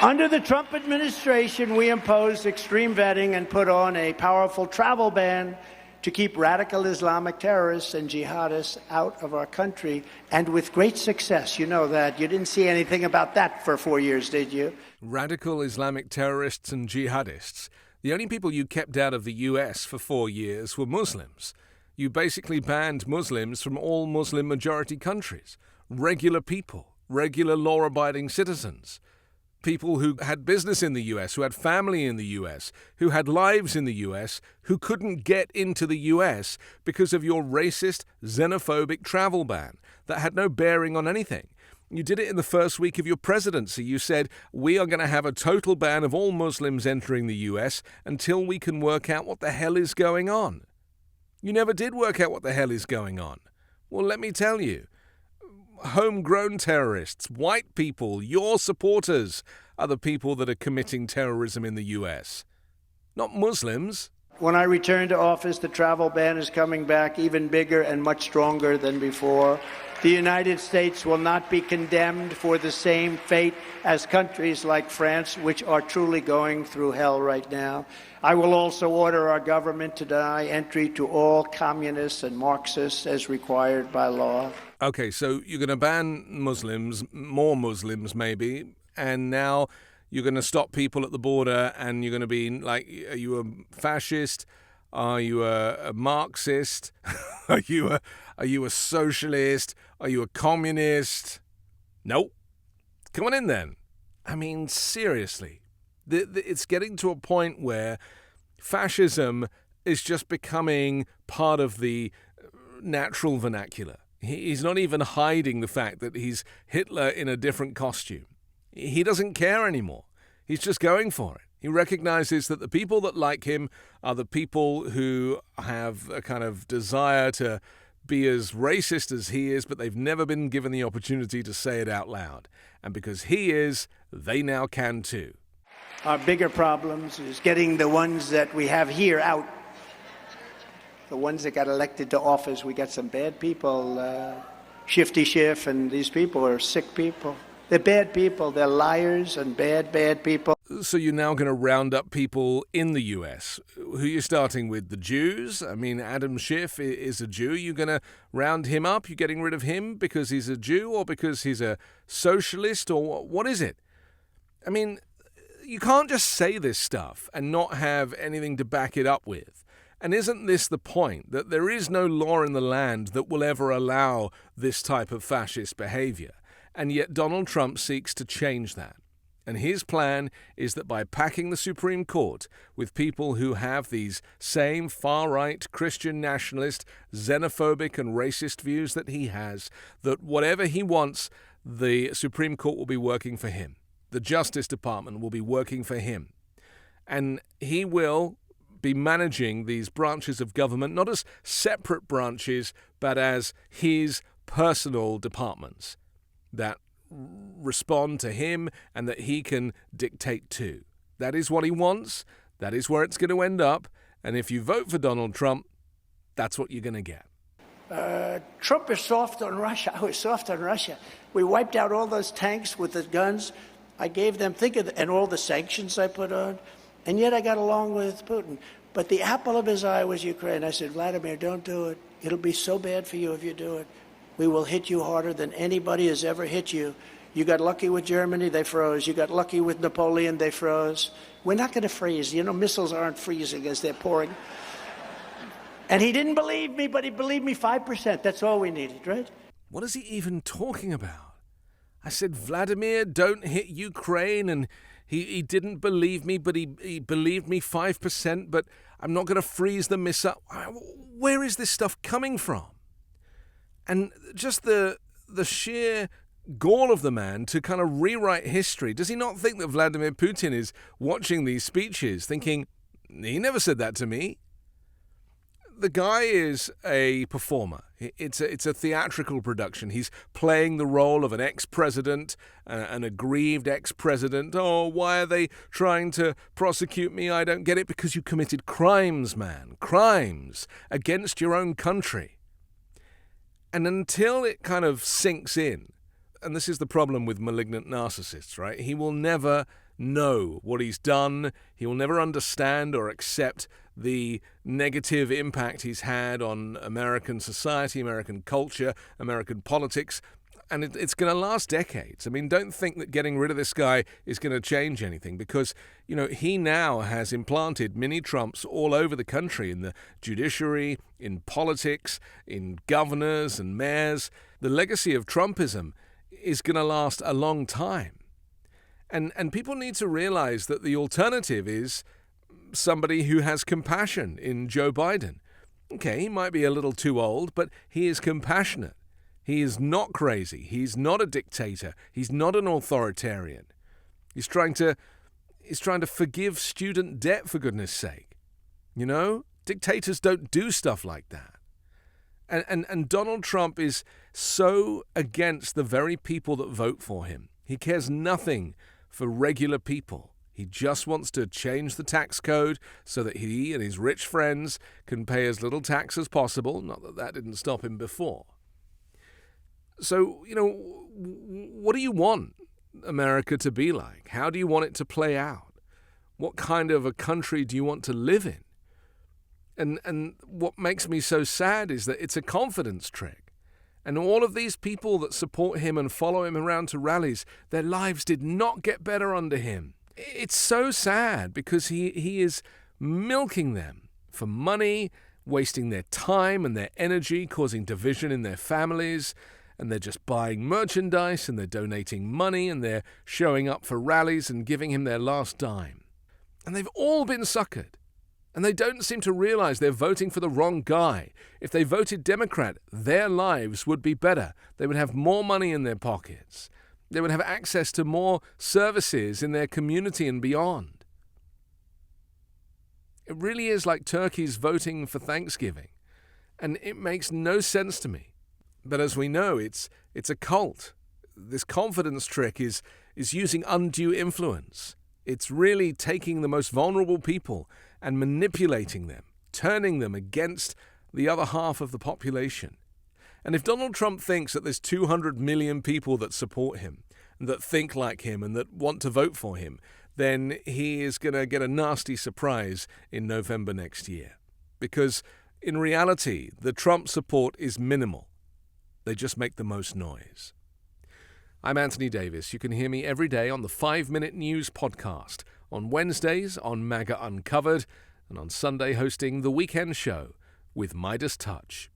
Under the Trump administration, we imposed extreme vetting and put on a powerful travel ban to keep radical Islamic terrorists and jihadists out of our country, and with great success. You know that. You didn't see anything about that for 4 years, did you? Radical Islamic terrorists and jihadists. The only people you kept out of the US for 4 years were Muslims. You basically banned Muslims from all Muslim-majority countries. Regular people, regular law-abiding citizens. People who had business in the US, who had family in the US, who had lives in the US, who couldn't get into the US because of your racist, xenophobic travel ban that had no bearing on anything. You did it in the first week of your presidency. You said, we are going to have a total ban of all Muslims entering the US until we can work out what the hell is going on. You never did work out what the hell is going on. Well, let me tell you. Homegrown terrorists, white people, your supporters are the people that are committing terrorism in the US, not Muslims. When I return to office, the travel ban is coming back even bigger and much stronger than before. The United States will not be condemned for the same fate as countries like France, which are truly going through hell right now. I will also order our government to deny entry to all communists and Marxists as required by law. Okay, so you're going to ban Muslims, more Muslims maybe, and now you're going to stop people at the border and you're going to be like, are you a fascist? Are you a Marxist? Are you a socialist? Are you a communist? Nope. Come on in then. I mean, seriously. It's getting to a point where fascism is just becoming part of the natural vernacular. He's not even hiding the fact that he's Hitler in a different costume. He doesn't care anymore. He's just going for it. He recognizes that the people that like him are the people who have a kind of desire to be as racist as he is, but they've never been given the opportunity to say it out loud. And because he is, they now can too. Our bigger problems is getting the ones that we have here out. The ones that got elected to office. We got some bad people, Shifty Schiff, and these people are sick people. They're bad people. They're liars and bad people. So you're now going to round up people in the US. Who are you starting with? The Jews? I mean, Adam Schiff is a Jew. You're going to round him up? You're getting rid of him because he's a Jew or because he's a socialist? Or what is it? I mean, you can't just say this stuff and not have anything to back it up with. And isn't this the point, that there is no law in the land that will ever allow this type of fascist behavior? And yet Donald Trump seeks to change that. And his plan is that by packing the Supreme Court with people who have these same far-right Christian nationalist, xenophobic and racist views that he has, that whatever he wants, the Supreme Court will be working for him. The Justice Department will be working for him. And he will be managing these branches of government, not as separate branches, but as his personal departments that respond to him and that he can dictate to. That is what he wants. That is where it's going to end up. And if you vote for Donald Trump, that's what you're going to get. Trump is soft on Russia. I was soft on Russia. We wiped out all those tanks with the guns. I gave them, and all the sanctions I put on. And yet I got along with Putin. But the apple of his eye was Ukraine. I said, Vladimir, don't do it. It'll be so bad for you if you do it. We will hit you harder than anybody has ever hit you. You got lucky with Germany, they froze. You got lucky with Napoleon, they froze. We're not going to freeze. You know, missiles aren't freezing as they're pouring. And he didn't believe me, but he believed me 5%. That's all we needed, right? What is he even talking about? I said, Vladimir, don't hit Ukraine, and he didn't believe me, but he believed me 5%, but I'm not going to freeze the missile. Where is this stuff coming from? And just the sheer gall of the man to kind of rewrite history. Does he not think that Vladimir Putin is watching these speeches thinking, he never said that to me? The guy is a performer. It's a theatrical production. He's playing the role of an ex-president, an aggrieved ex-president. Oh, why are they trying to prosecute me? I don't get it. Because you committed crimes, man. Crimes against your own country. And until it kind of sinks in, and this is the problem with malignant narcissists, right? He will never know what he's done. He will never understand or accept the negative impact he's had on American society, American culture, American politics, and it's going to last decades. I mean, don't think that getting rid of this guy is going to change anything, because, he now has implanted mini Trumps all over the country, in the judiciary, in politics, in governors and mayors. The legacy of Trumpism is going to last a long time. And people need to realize that the alternative is somebody who has compassion in Joe Biden. Okay, he might be a little too old, but he is compassionate. He is not crazy. He's not a dictator. He's not an authoritarian. He's trying to forgive student debt, for goodness sake. Dictators don't do stuff like that. And Donald Trump is so against the very people that vote for him. He cares nothing for regular people. He just wants to change the tax code so that he and his rich friends can pay as little tax as possible. Not that that didn't stop him before. So, what do you want America to be like? How do you want it to play out? What kind of a country do you want to live in? And what makes me so sad is that it's a confidence trick. And all of these people that support him and follow him around to rallies, their lives did not get better under him. It's so sad, because he is milking them for money, wasting their time and their energy, causing division in their families. And they're just buying merchandise, and they're donating money, and they're showing up for rallies and giving him their last dime. And they've all been suckered. And they don't seem to realize they're voting for the wrong guy. If they voted Democrat, their lives would be better. They would have more money in their pockets. They would have access to more services in their community and beyond. It really is like turkeys voting for Thanksgiving. And it makes no sense to me. But as we know, it's a cult. This confidence trick is using undue influence. It's really taking the most vulnerable people and manipulating them, turning them against the other half of the population. And if Donald Trump thinks that there's 200 million people that support him, and that think like him, and that want to vote for him, then he is going to get a nasty surprise in November next year. Because in reality, the Trump support is minimal. They just make the most noise. I'm Anthony Davis. You can hear me every day on the 5-Minute News podcast, on Wednesdays on MAGA Uncovered, and on Sunday hosting The Weekend Show with Midas Touch.